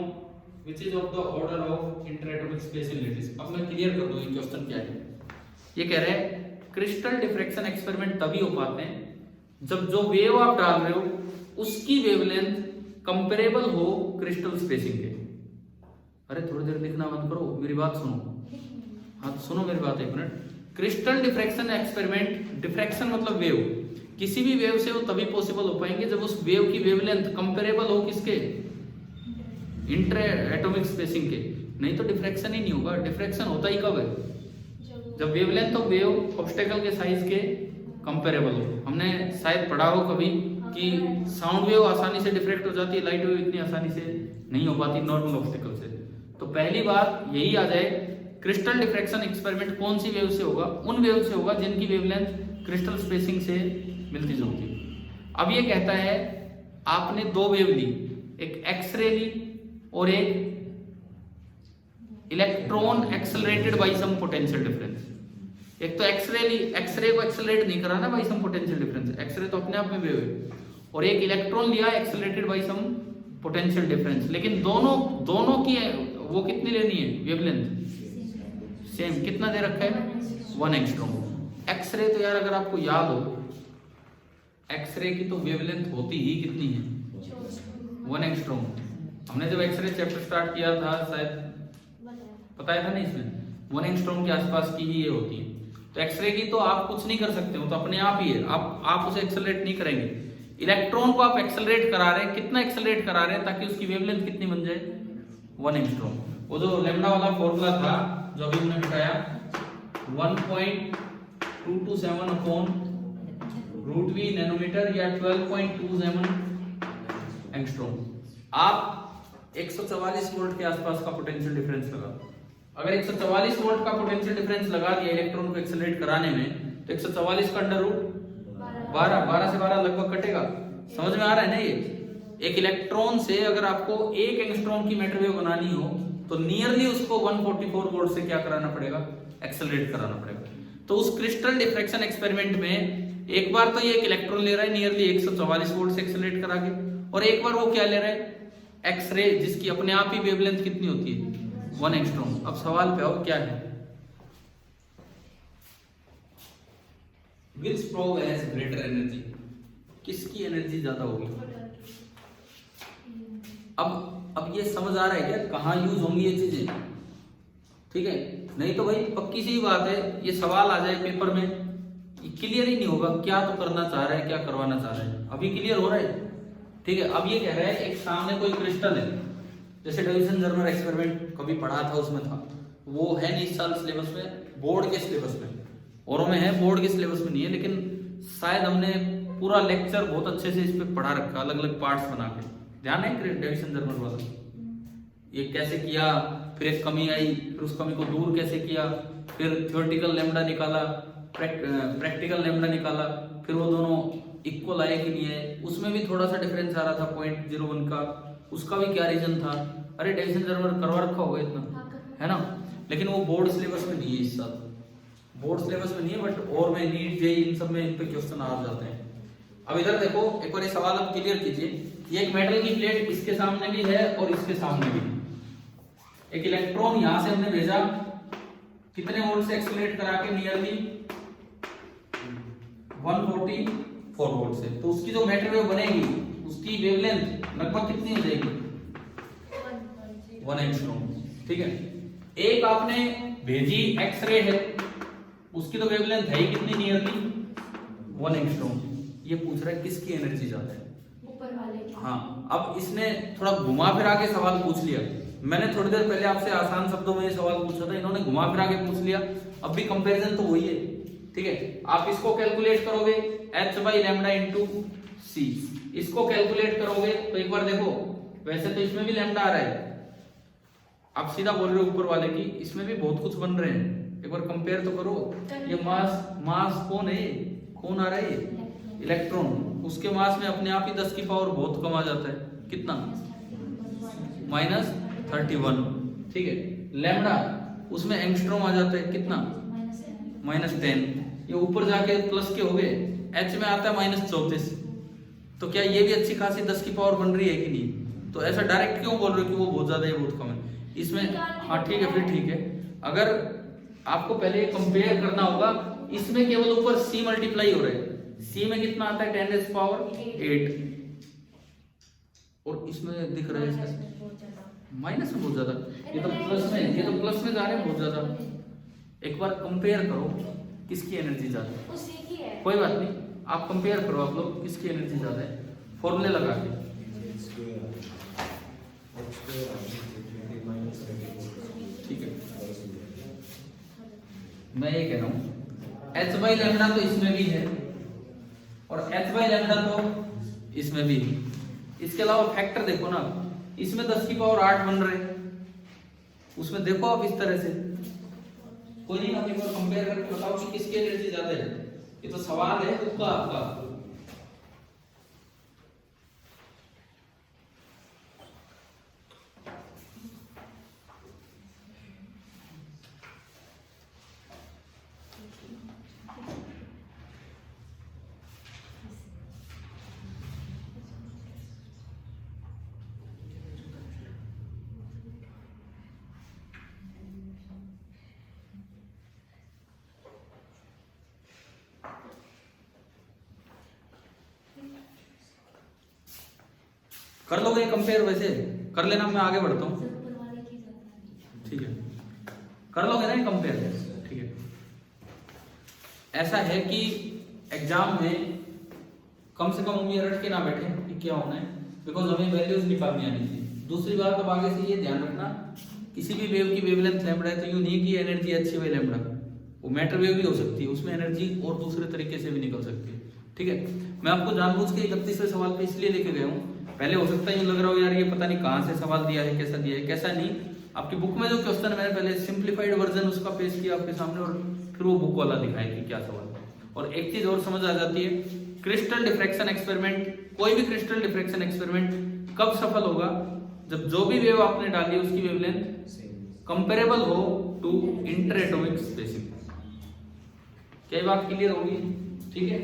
which is of the order of interatomic spatial lattice. अब मैं क्लियर कर दूं ये क्वेश्चन क्या है। ये कह रहे हैं क्रिस्टल डिफ्रैक्शन एक्सपेरिमेंट तभी हो पाते हैं जब जो वेव आप डाल रहे हो उसकी वेवलेंथ कंपेरेबल हो क्रिस्टल स्पेसिंग के। अरे थोड़ी देर लिखना बंद करो, मेरी बात सुनो। हाँ तो सुनो मेरी बात एक minute. Crystal diffraction experiment, diffraction मतलब वेव, किसी भी वेव से वो तभी पॉसिबल हो पाएंगे जब उस वेव की वेवलेंथ कंपेरेबल हो किसके, इंटर एटॉमिक स्पेसिंग के, नहीं तो डिफ्रैक्शन ही नहीं होगा। डिफ्रैक्शन होता ही कब है, जब वेवलेंथ ऑफ वेव ऑब्स्टेकल के साइज के कंपेरेबल हो। हमने शायद पढ़ा हो कभी कि साउंड वेव आसानी से डिफ्रैक्ट हो जाती है, लाइट वेव इतनी आसानी से नहीं हो पाती नॉर्मल ऑब्स्टेकल से। तो पहली बात यही आ जाए, क्रिस्टल डिफ्रैक्शन एक्सपेरिमेंट कौन सी वेव से होगा, उन वेव से होगा जिनकी वेवलेंथ क्रिस्टल स्पेसिंग से मिलती जुलती। अब ये कहता है आपने दो वेव ली, एक एक्सरे ली और एक इलेक्ट्रॉन एक्सेलरेटेड बाय सम पोटेंशियल डिफरेंस। एक तो एक्सरे ली, एक्सरे को एक्सेलरेट नहीं कराना बाय सम पोटेंशियल डिफरेंस, एक्सरे तो अपने आप में वेव है। और एक इलेक्ट्रॉन लिया एक्सेलरेटेड बाय सम पोटेंशियल डिफरेंस, लेकिन दोनों की वो कितनी लेनी है वेवलेंथ सेम। कितना दे रखा है 1 एंगस्ट्रॉम। एक्सरे तो यार अगर आपको याद हो, एक्सरे की तो वेवलेंथ होती ही कितनी है 1 एंगस्ट्रॉम। हमने जब एक्सरे चैप्टर स्टार्ट किया था शायद बताया था नहीं, इसमें 1 एंगस्ट्रॉम के आसपास की ही ये होती है। तो एक्सरे की तो आप कुछ नहीं कर सकते हो, तो अपने आप ही है, आप उसे एक्सेलरेट नहीं करेंगे। इलेक्ट्रॉन को आप एक्सेलरेट करा रहे हैं, कितना एक्सेलरेट करा रहे हैं ताकि उसकी वेवलेंथ कितनी बन जाए 1 एंगस्ट्रॉम। वो जो लैम्डा वाला फॉर्मूला था जो अभी हमने बताया 1.227 अपॉन रूट वी नैनोमीटर या 12.27 एंगस्ट्रॉम। आप 144 वोल्ट के आसपास का पोटेंशियल डिफरेंस लगा। अगर 144 वोल्ट का पोटेंशियल डिफरेंस लगा दिया इलेक्ट्रॉन को एक्सेलरेट कराने में, तो 144 का अंडर रूट 12 से 12 लगभग कटेगा। समझ में आ रहा है ना। ये एक इलेक्ट्रॉन से अगर आपको 1 एंगस्ट्रॉम की मैटर वेव बनानी हो तो नियरली उसको 144 वोल्ट से क्या कराना पड़ेगा, एक्सेलरेट कराना पड़ेगा। तो उस क्रिस्टल डिफ्रैक्शन एक्सपेरिमेंट में एक बार तो ये एक इलेक्ट्रॉन ले रहा है नियरली 144 वोल्ट से एक्सेलरेट करा के, और एक बार वो क्या ले रहा है एक्सरे, जिसकी अपने आप ही वेवलेंथ कितनी होती है 1 एंगस्ट्रॉम। अब सवाल पे आओ क्या है, Which probe has greater energy? किसकी एनर्जी ज्यादा होगी। अब ये समझ आ रहा है क्या कहाँ यूज होंगी ये चीजें, ठीक है। नहीं तो भाई पक्की सी बात है, ये सवाल आ जाए पेपर में क्लियर ही नहीं होगा क्या तो करना चाह रहा है, क्या करवाना चाह रहा है। अभी क्लियर हो रहा है, ठीक है। अब ये कह रहा है एक सामने कोई क्रिस्टल है, जैसे डेविसन जर्मर एक्सपेरिमेंट कभी पढ़ा था उसमें था, वो है नहीं इस साल सिलेबस में, बोर्ड के सिलेबस में, औरों में है बोर्ड के सिलेबस में नहीं है, लेकिन शायद हमने पूरा लेक्चर बहुत अच्छे से इस पे पढ़ा रखा, अलग अलग पार्ट्स बना के। ध्यान है डेविसन जर्मर वाला, ये कैसे किया, फिर एक कमी आई, फिर उस कमी को दूर कैसे किया, फिर थ्योरेटिकल लैम्डा निकाला, प्रैक्टिकल लैम्डा निकाला, फिर वो दोनों इक्वल आए कि नहीं आए, उसमें भी थोड़ा सा डिफरेंस आ रहा था 0.01 का, उसका भी क्या रीजन था। अरे डेविसन जर्मर करवा रखा होगा इतना, है ना, लेकिन वो बोर्ड सिलेबस में नहीं है इस साल, बोर्ड सिलेबस में नहीं है, बट और में नीट जेई इन सब में इन पे क्वेश्चन आ जाते हैं। अब इधर देखो एक बार ये सवाल आप क्लियर कीजिए, ये एक मेटल की प्लेट इसके सामने भी है और इसके सामने भी, एक इलेक्ट्रॉन यहां से हमने भेजा, कितने वोल्ट से एक्सेलरेट करा के नियरली 144 वोल्ट से, तो उसकी जो मैटर वेव बनेगी उसकी वेवलेंथ लगभग कितनी हो जाएगी 1 एंगस्ट्रॉम, ठीक है। एक आपने भेजी एक्सरे है, उसकी तो वेवलेंथ है ही कितनी नियरली 1 एंगस्ट्रॉम। ये पूछ रहा है किसकी एनर्जी ज्यादा है, ऊपर वाले की। हाँ, अब इसने थोड़ा घुमा फिरा के सवाल पूछ लिया। मैंने थोड़ी देर पहले आपसे आसान शब्दों में ये सवाल पूछा था, इन्होंने घुमा फिरा के पूछ लिया। अब भी कंपैरिजन तो वही है, ठीक है। आप इसको कैलकुलेट करोगे h बाई लैम्डा इंटू सी, इसको कैलकुलेट करोगे तो एक बार देखो, वैसे तो इसमें भी लैम्डा आ रहा है, आप सीधा बोल रहे हो ऊपर वाले की, इसमें भी बहुत कुछ बन रहे हैं, एक बार कंपेयर तो करो। ये मास कौन है, कौन आ रहा है, इलेक्ट्रॉन। उसके मास में अपने आप ही 10 की पावर बहुत कम आ जाता है, कितना, -31, ठीक है। लैम्डा उसमें एंगस्ट्रॉम आ जाता है, कितना, -10। ये ऊपर जाके प्लस के हो गए, एच में आता है -34। तो क्या ये भी अच्छी खासी 10 की पावर बन रही है कि नहीं? तो ऐसा डायरेक्ट क्यों बोल रहे हो कि वो बहुत ज्यादा है बहुत कम है इसमें? हाँ ठीक है, फिर ठीक है। अगर आपको पहले कंपेयर करना होगा, इसमें केवल ऊपर c मल्टीप्लाई हो रहा है, c में कितना आता है 10⁸ और इसमें दिख रहा है माइनस में बहुत ज्यादा, ये तो प्लस में, ये तो प्लस में जा रहे हैं बहुत ज्यादा। एक बार कंपेयर करो किसकी एनर्जी ज्यादा है, कोई बात नहीं, आप कंपेयर करो आप लोग किसकी एनर्जी ज्यादा है, फॉर्मूले लगा के। ठीक है, मैं ये कह रहा हूँ h/λ तो इसमें भी है और h/λ तो इसमें भी है। इसके अलावा फैक्टर देखो ना, इसमें 10 की पावर 8 बन रहे, उसमें देखो आप इस तरह से। कोई नहीं, आप एक बार कंपेयर करके बताओ कि किसकी एनर्जी ज्यादा है। ये तो सवाल है तुक्का आपका। कर लोगे कंपेयर? वैसे कर लेना, मैं आगे बढ़ता हूँ। ठीक है, कर लोगे ना कंपेयर? ठीक है। ऐसा है कि एग्जाम में कम से कम उम्मीद रट के ना बैठे कि क्या होना है, बिकॉज हमें वैल्यूज निकालनी आनी चाहिए। दूसरी बात, अब आगे से ये ध्यान रखना, किसी भी वेव की वेवलेंथ लैम्बडा है तो यूं नहीं कि एनर्जी अच्छी हुई लैम्बडा, वो मैटर वेव भी हो सकती है, उसमें एनर्जी और दूसरे तरीके से भी निकल सकती है। ठीक है, मैं आपको जानबूझ के 31वें सवाल पे इसलिए लेके गया हूँ। पहले हो सकता है यूं लग रहा हो यार ये पता नहीं कहाँ से सवाल दिया है, कैसा दिया है, कैसा नहीं। आपकी बुक में जो क्वेश्चन है मैंने पहले सिंप्लीफाइड वर्जन उसका पेश किया आपके सामने और फिर वो बुक वाला दिखाया कि क्या सवाल है। और एक चीज और समझ आ जाती है, क्रिस्टल डिफ्रैक्शन एक्सपेरिमेंट, कोई भी क्रिस्टल डिफ्रैक्शन एक्सपेरिमेंट कब सफल होगा? जब जो भी वेव आपने डाली उसकी वेवलेंथ कंपेरेबल हो टू इंटर एटॉमिक स्पेसिंग। क्या ये बात क्लियर होगी? ठीक है,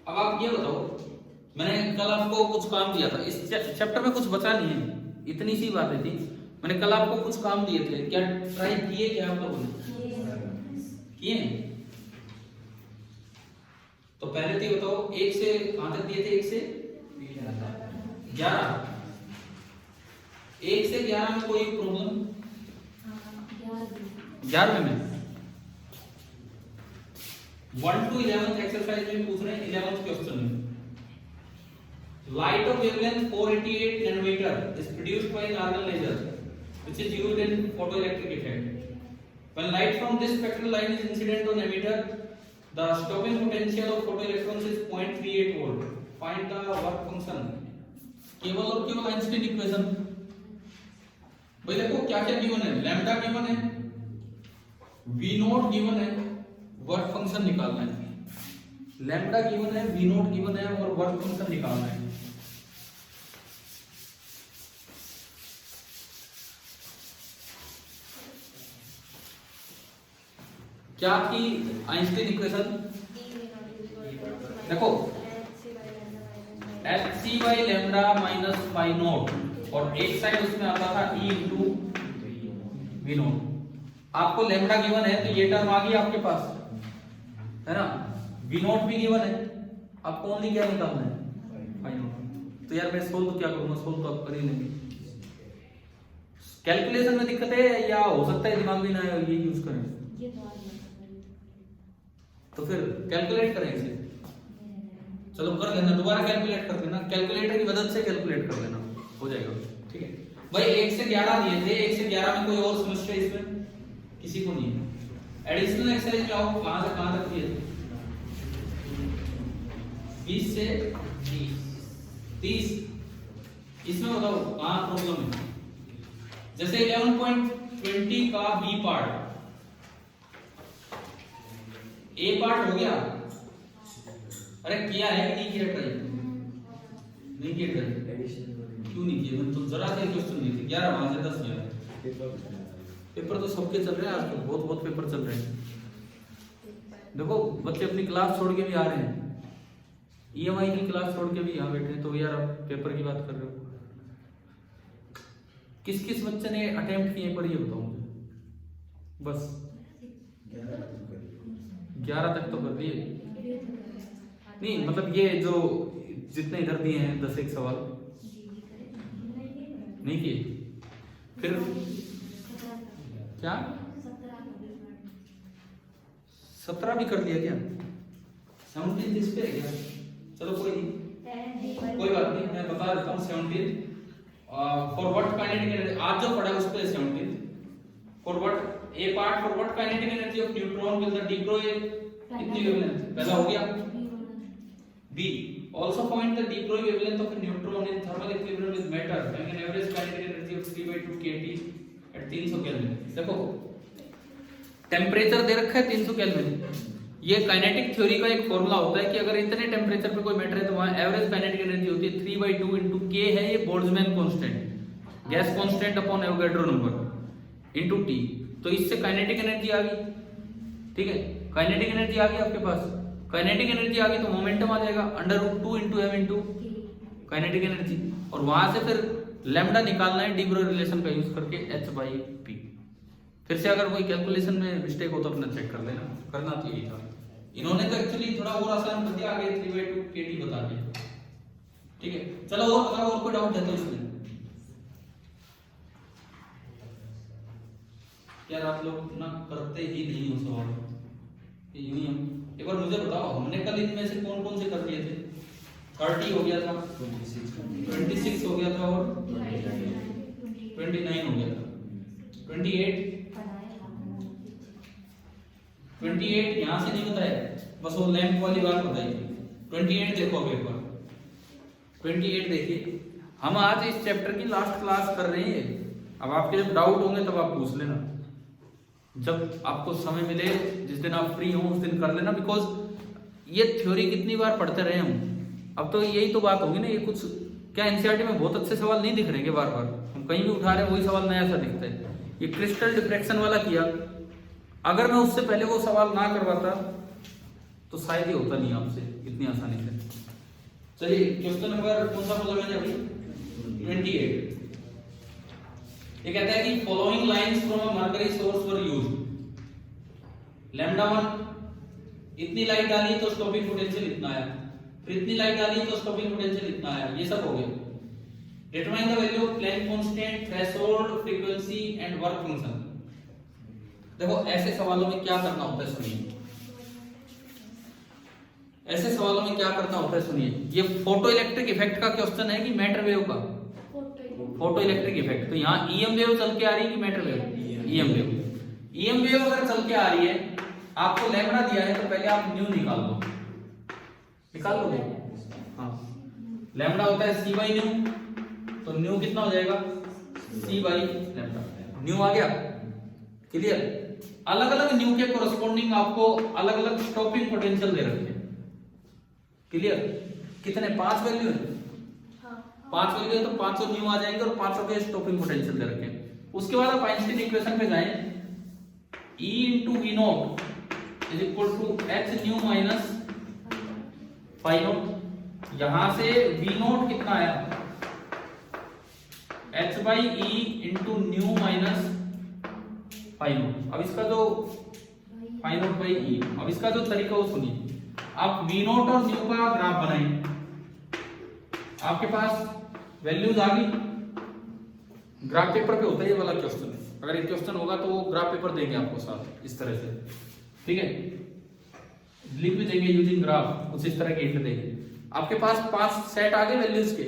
अब आप ये बताओ, मैंने कल आपको कुछ काम दिया था, इस चैप्टर में कुछ बचा नहीं है, इतनी सी बातें थी। मैंने कल आपको कुछ काम दिए थे, क्या ट्राई किए? क्या आप लोगों ने किए? तो पहले तो बताओ 1 से कहां तक दिए थे? 1 से 11। 1 से 11 में कोई प्रॉब्लम? 11वें में 1 to 11th एक्सरसाइज में पूछ रहे हैं 11th क्वेश्चन में। Light of wavelength 488 nanometer is produced by an argon laser, which is used in photoelectric effect. When light from this spectral line is incident on emitter, the stopping potential of photoelectrons is 0.38 volt. Find the work function. केवल और केवल आइंस्टीन इक्वेशन। भाई देखो क्या क्या गिवन है, लैम्डा गिवन है, वी नॉट गिवन है, वर्क फंक्शन निकालना है। लैम्डा गिवन है, वी नॉट गिवन है और वर्क फंक्शन निकालना है। क्या की आइंस्टीन इक्वेशन? देखो hc by lambda minus phi not, और एक साइड उसमें आता था e into v नॉट। आपको लैम्डा गिवन है तो ये टर्म आ गई आपके पास, है ना? v नॉट भी गिवन है, आपको ओनली क्या निकालना है? Phi naught. तो यार मैं सोल्व तो क्या करूंगा, सोल्व तो आप कर ही लेंगे। कैलकुलेशन में दिक्कत है या हो सकता है दिमाग भी ना आए, ये यूज करें तो फिर कैलकुलेट करें इसे। चलो कर लेना, दोबारा कैलकुलेट कर लेना, कैलकुलेटर की मदद से कैलकुलेट कर लेना, हो जाएगा। ठीक है भाई, 1 से 11 दिए थे, 1 से 11 में कोई और समस्या इसमें किसी को नहीं है? एडिशनल एक्सरसाइज में आओ, कहां से कहां तक दिए थे? 20 से 30 इसमें बताओ कहाँ प्रॉब्लम है। जैसे 11.20 का बी पार्ट, ए पार्ट हो गया, अरे किया है कि नहीं किया ट्राई? नहीं किया ट्राई, क्यों नहीं किया? तो जरा से क्वेश्चन नहीं थे, 11 वहां से 10 गया। पेपर तो सबके चल रहे हैं आजकल, बहुत पेपर चल रहे हैं। देखो बच्चे अपनी क्लास छोड़ के भी आ रहे हैं, ईएमआई की क्लास छोड़ के भी यहाँ बैठे हैं, तो यार आप पेपर की बात कर रहे हो। किस किस बच्चे ने अटेम्प्ट किए पर ये बताओ मुझे, बस 11 तक तो कर दिए नहीं, मतलब ये जो जितने इधर दिए हैं 10 एक सवाल नहीं किए, फिर क्या 17 भी कर दिया क्या? 17 इस पे है क्या? चलो कोई नहीं, कोई बात नहीं, मैं बता देता हूँ। 17 फॉर व्हाट काइनेटिक एनर्जी, आज जो पढ़ा है उस पे 17 for what a part for what kinetic energy of neutron will the deploy कितनी वेवलेंथ पहला हो गया। B also find the diploid wavelength of a neutron in thermal equilibrium with matter having an average kinetic energy of 3/2 kT at 300 kelvin. देखो टेम्परेचर दे रखा है 300 केल्विन, ये काइनेटिक थ्योरी का एक फॉर्मूला होता है कि अगर इतने टेम्परेचर पे कोई मैटर है तो वहां एवरेज काइनेटिक एनर्जी होती है 3/2 into k है ये Boltzmann constant, gas constant upon Avogadro number into t। तो इससे काइनेटिक एनर्जी आ गई, ठीक है, काइनेटिक एनर्जी आ गई आपके पास, काइनेटिक एनर्जी आ गई तो मोमेंटम आ जाएगा √2 into m into kinetic energy, और वहां से फिर लैम्डा निकालना है डी ब्रोई रिलेशन का यूज करके h/p। फिर से अगर कोई कैलकुलेशन में मिस्टेक हो तो अपना चेक कर लेना, करना तो यही था। इन्होंने तो एक्चुअली थोड़ा और आसान कर दिया, आगे 3/2 kT बता दिया, ठीक है। चलो और बताओ, और कोई डाउट है तो इसमें? यार आप लोग ना करते ही नहीं हो सवाल, यूं ही हम एक बार मुझे बताओ, हमने कल इनमें से कौन कौन से कर लिए थे? 30 हो गया था, 26 हो गया था, और 29 हो गया था, 28 यहां से नहीं बताया, बस वो लैंप वाली बात बताई थी। 28 देखो अब एक बार, 28 देखिए, हम आज इस चैप्टर की लास्ट क्लास कर रहे हैं। अब आपके जब डाउट होंगे तब आप पूछ लेना, जब आपको समय मिले, जिस दिन आप फ्री हो उस दिन कर लेना, बिकॉज ये थ्योरी कितनी बार पढ़ते रहे हम, अब तो यही तो बात होगी ना, ये कुछ क्या एनसीईआरटी में बहुत अच्छे सवाल नहीं दिख रहे बार बार, हम कहीं भी उठा रहे हैं वही सवाल नया सा दिखता है। ये क्रिस्टल डिफ्रैक्शन वाला किया, अगर मैं उससे पहले वो सवाल ना करवाता तो शायद ये होता नहीं आपसे इतनी आसानी से। चलिए क्वेश्चन नंबर कौन सा बोला मैंने अभी? 28। ये कहता है कि following lines from a mercury source were used. λ1 इतनी लाइट डाली तो स्टॉपिंग पोटेंशियल इतना आया, फिर इतनी लाइट डाली तो स्टॉपिंग पोटेंशियल इतना आया, ये सब हो गया। Determine the value of Planck constant, threshold, frequency and work function. देखो ऐसे सवालों में क्या करना होता है सुनिए, ऐसे सवालों में क्या करना होता है सुनिए। ये फोटो इलेक्ट्रिक इफेक्ट का क्वेश्चन है कि मैटर वेव का? Photo electric effect. तो यहाँ ईएम वेव चल के आ रही है कि matter wave? EM wave. EM wave अगर चल के आ रही है, आपको लैम्डा दिया है तो पहले आप न्यू निकाल लो, निकाल लोगे? हाँ, लैम्डा होता है c/न्यू, तो न्यू कितना हो जाएगा? c/λ। न्यू आ गया, क्लियर? अलग अलग न्यू के कोरस्पोंडिंग आपको अलग अलग स्टॉपिंग पोटेंशियल दे रखे हैं, क्लियर? कितने? 5 वैल्यू है, 5 वैल्यू है तो 500 न्यू आ जाएंगे और 500 के स्टॉपिंग पोटेंशियल दे रखे हैं। उसके बाद आप आइंस्टीन इक्वेशन पे जाएं, E into V naught is equal to H nu minus phi naught। यहां से V naught कितना आया? H/E into nu minus phi naught। अब इसका जो phi naught by E, अब इसका जो तरीका वो सुनिए। आप V naught और nu का ग्राफ बनाएं, आपके पास वैल्यूज आ गई। ग्राफ पेपर पे होता है ये वाला क्वेश्चन, अगर ये क्वेश्चन होगा तो वो ग्राफ पेपर देंगे आपको साथ इस तरह से, ठीक है? लिख भी देंगे यूजिंग ग्राफ, कुछ इस तरह के हिंट देंगे। आपके पास 5 सेट आ गए वैल्यूज के,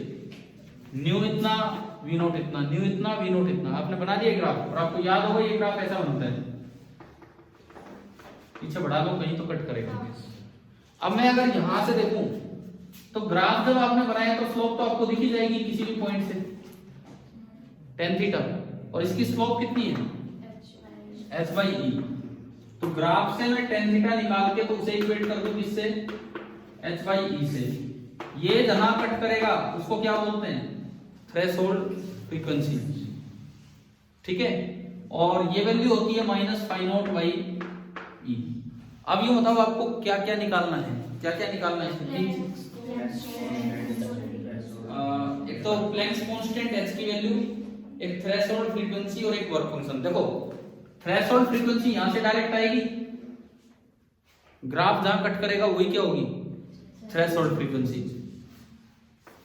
न्यू इतना, वी नोट इतना, न्यू इतना, वी नोट इतना, आपने बना दिया ग्राफ। और आपको याद होगा ये ग्राफ ऐसा बनता है, पीछे बढ़ा लो कहीं तो कट करेगा। अब मैं अगर यहां से देखूं तो ग्राफ जब आपने बनाया तो स्लोप तो आपको दिखी जाएगी किसी भी पॉइंट से, tan थीटा, और इसकी स्लोप कितनी है h बाई ई। तो ग्राफ से मैं tan थीटा निकाल के तो उसे इक्वेट कर दूं किससे, h बाई ई से। ये जहां कट करेगा उसको क्या बोलते हैं, थ्रेशोल्ड फ्रीक्वेंसी, ठीक है। और ये वैल्यू होती है minus phi not by E. अब ये बताओ आपको क्या क्या निकालना है, क्या क्या निकालना है इसमें। एक तो प्लैंक्स कांस्टेंट h की वैल्यू, एक थ्रेशोल्ड फ्रीक्वेंसी और एक वर्क फंक्शन। देखो थ्रेशोल्ड फ्रीक्वेंसी यहां से डायरेक्ट आएगी, ग्राफ जहां कट करेगा वही क्या होगी, थ्रेशोल्ड फ्रीक्वेंसी।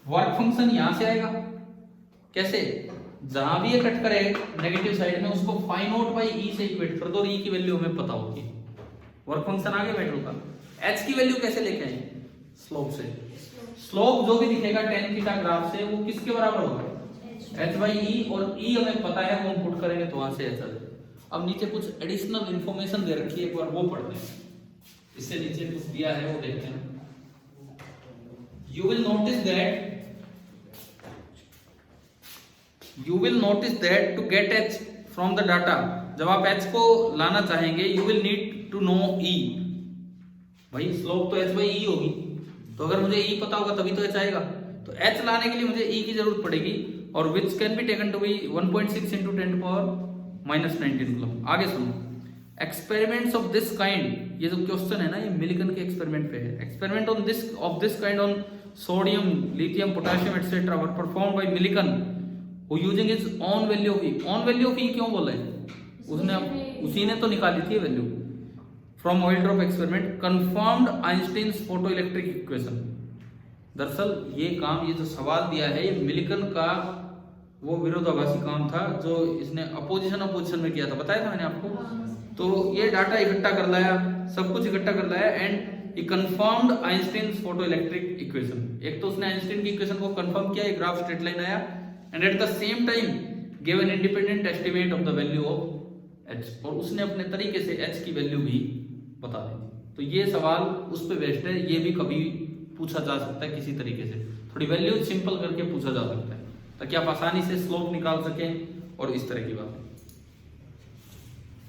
वर्क फंक्शन यहां से आएगा, कैसे, जहां भी ये कट करे नेगेटिव साइड में उसको फाइ नॉट बाई ई से इक्वेट कर दो और ई की वैल्यू हमें पता होगी। वर्क फंक्शन आगे बैठो का, h की वैल्यू कैसे लेके आए, स्लोप से। स्लोप जो भी दिखेगा tan थीटा ग्राफ से वो किसके बराबर होगा, h बाई ई, और e हमें पता है, वो हम पुट करेंगे तो वहां से h आ जाएगा। अब नीचे कुछ एडिशनल इंफॉर्मेशन दे रखी है, एक बार वो पढ़ते हैं। इससे नीचे कुछ दिया है वो देखते हैं। You will notice that to get h from the data, जब आप h को लाना चाहेंगे you will need to know e। भाई स्लोप तो h बाई ई होगी, तो अगर मुझे e पता होगा तभी तो h आएगा। तो h लाने के लिए मुझे e की जरूरत पड़ेगी, और which can be taken to be 1.6 into 10 to power minus 19 coulomb. आगे सुनो, एक्सपेरिमेंट्स ऑफ दिस काइंड, ये जो क्वेश्चन है ना ये मिलिकन के एक्सपेरिमेंट पे है। Experiment on this kind on sodium, lithium, potassium etcetera were performed by Millikan who using his own value of e. Own value of e क्यों बोला है, उसी ने तो निकाली थी value from oil drop experiment, confirmed Einstein's photo electric equation. दरअसल ये काम, ये जो सवाल दिया है ये मिलिकन का वो विरोधाभासी काम था जो इसने अपोजिशन में किया था, बताया था मैंने आपको। तो ये डाटा इकट्ठा कर लाया, सब कुछ इकट्ठा कर लाया, and he confirmed Einstein's photo electric equation. एक तो उसने आइंस्टीन की इक्वेशन को कंफर्म किया, एक ग्राफ स्ट्रेट लाइन आया, and at the same time give an independent estimate of the value of H, और उसने अपने तरीके से एच की वैल्यू भी बता दी। तो ये सवाल उस पर बेस्ड है, ये भी कभी पूछा जा सकता है किसी तरीके से, थोड़ी वैल्यू सिंपल करके पूछा जा सकता है ताकि आप आसानी से स्लोप निकाल सकें और इस तरह की बात।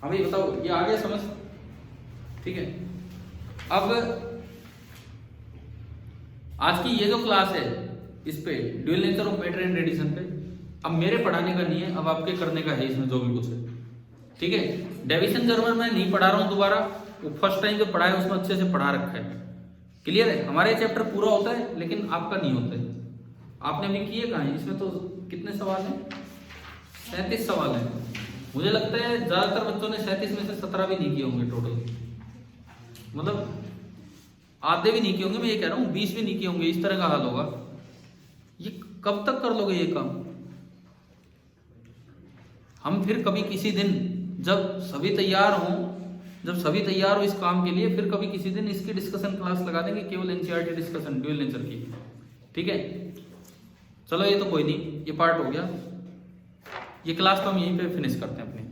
हमें बताओ ये आगे समझ, ठीक है। अब आज की ये जो क्लास है इस पे dual nature of matter and radiation पे, अब मेरे पढ़ाने का नहीं है, अब आपके करने का है इसमें जो भी कुछ है, ठीक है। डेविसन जर्मन मैं नहीं पढ़ा रहा हूं दोबारा, वो फर्स्ट टाइम जो पढ़ाया उसमें अच्छे से पढ़ा रखा है, क्लियर है। हमारे चैप्टर पूरा होता है लेकिन आपका नहीं होता है, आपने अभी किए कहाँ हैं। इसमें तो कितने सवाल हैं, 37 सवाल हैं। मुझे लगता है ज्यादातर बच्चों ने 37 में से 17 भी नहीं किए होंगे टोटल, मतलब आधे भी नहीं किए होंगे, मैं ये कह रहा हूँ 20 भी नहीं किए होंगे, इस तरह का हाल होगा। ये कब तक कर लोगे ये काम। हम फिर कभी किसी दिन जब सभी तैयार हो इस काम के लिए, फिर कभी किसी दिन इसकी डिस्कशन क्लास लगा देंगे, केवल एनसीईआरटी डिस्कशन ड्यूअल नेचर की, ठीक है। चलो ये तो कोई नहीं, ये पार्ट हो गया, ये क्लास तो हम यहीं पे फिनिश करते हैं अपनी।